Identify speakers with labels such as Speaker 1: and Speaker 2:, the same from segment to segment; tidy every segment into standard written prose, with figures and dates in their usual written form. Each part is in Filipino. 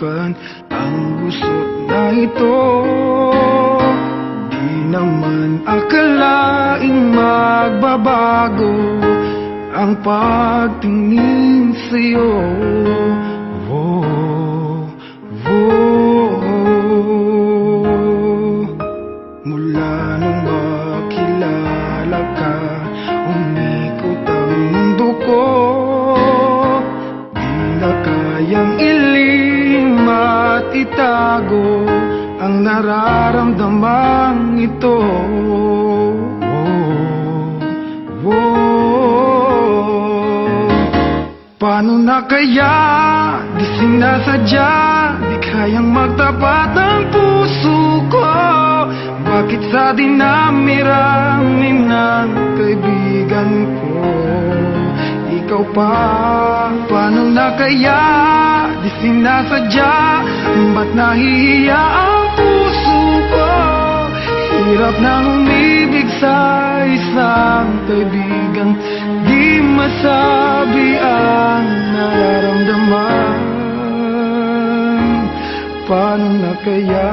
Speaker 1: mapasukan ang gusot na ito. Di naman akalaing magbabago ang pagtingin sa'yo. Mula nung makilala ka, umikot ang mundo ko. Di na kayang ilihim at itago ang nararamdamang ito. Paano na kaya, di sinasadya, di kayang magtapat ang puso ko. Bakit sa dinami-rami ng kaibigan ko, ikaw pa? Paano na kaya, di sinasadya, ba't nahihiya ang puso ko? Hirap nang umibig sa isang kaibigan, di masabi ang nararamdaman. Paano na kaya?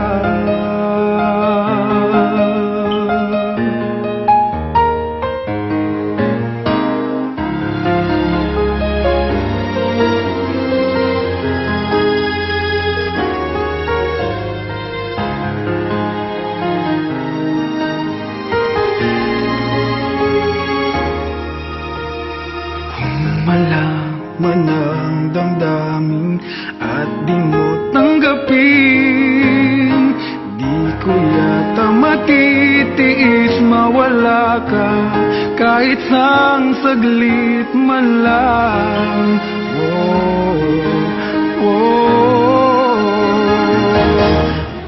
Speaker 1: Malaman ang damdamin at di mo tanggapin, di ko yata matitiis mawala ka kahit sang saglit man lang.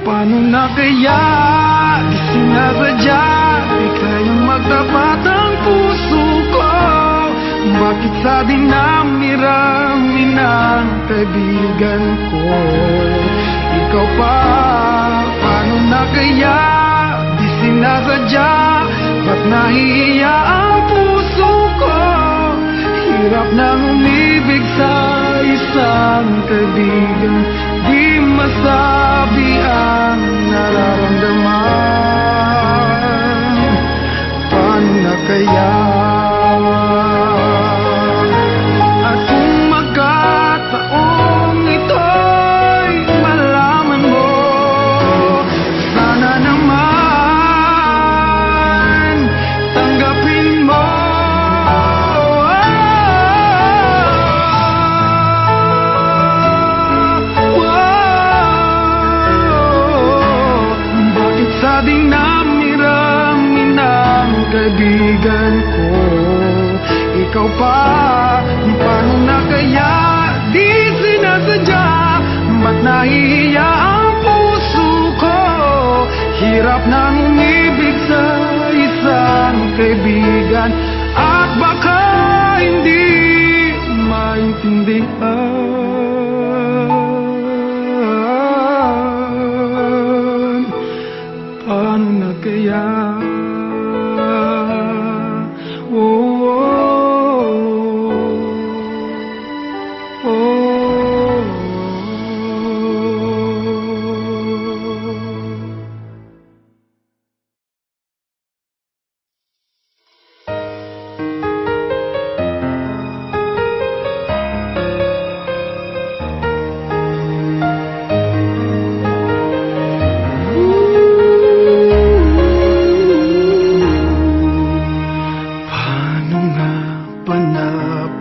Speaker 1: Paano na kaya, di sinasadya, di kayang magtapat ang puso ko. Bakit sa dinami-rami ng kaibigan ko, ikaw pa? Paano na kaya, di sinasadya, ba't nahihiya ang puso ko? Hirap nang umibig sa isang kaibigan, di masabi ang nararamdaman. Paano na kaya? Sa dinami-rami ng kaibigan ko, ikaw pa? Paano na kaya, di sinasadya, ba't nahihiya ang puso ko? Hirap nang umibig sa isang kaibigan, at baka hindi maintindihan. Paano na kaya?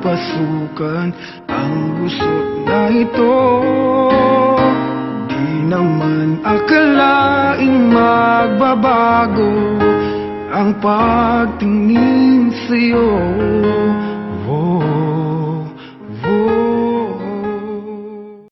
Speaker 1: Pasukan ang gusot na ito. Di naman akalaing magbabago ang pagtingin sa'yo.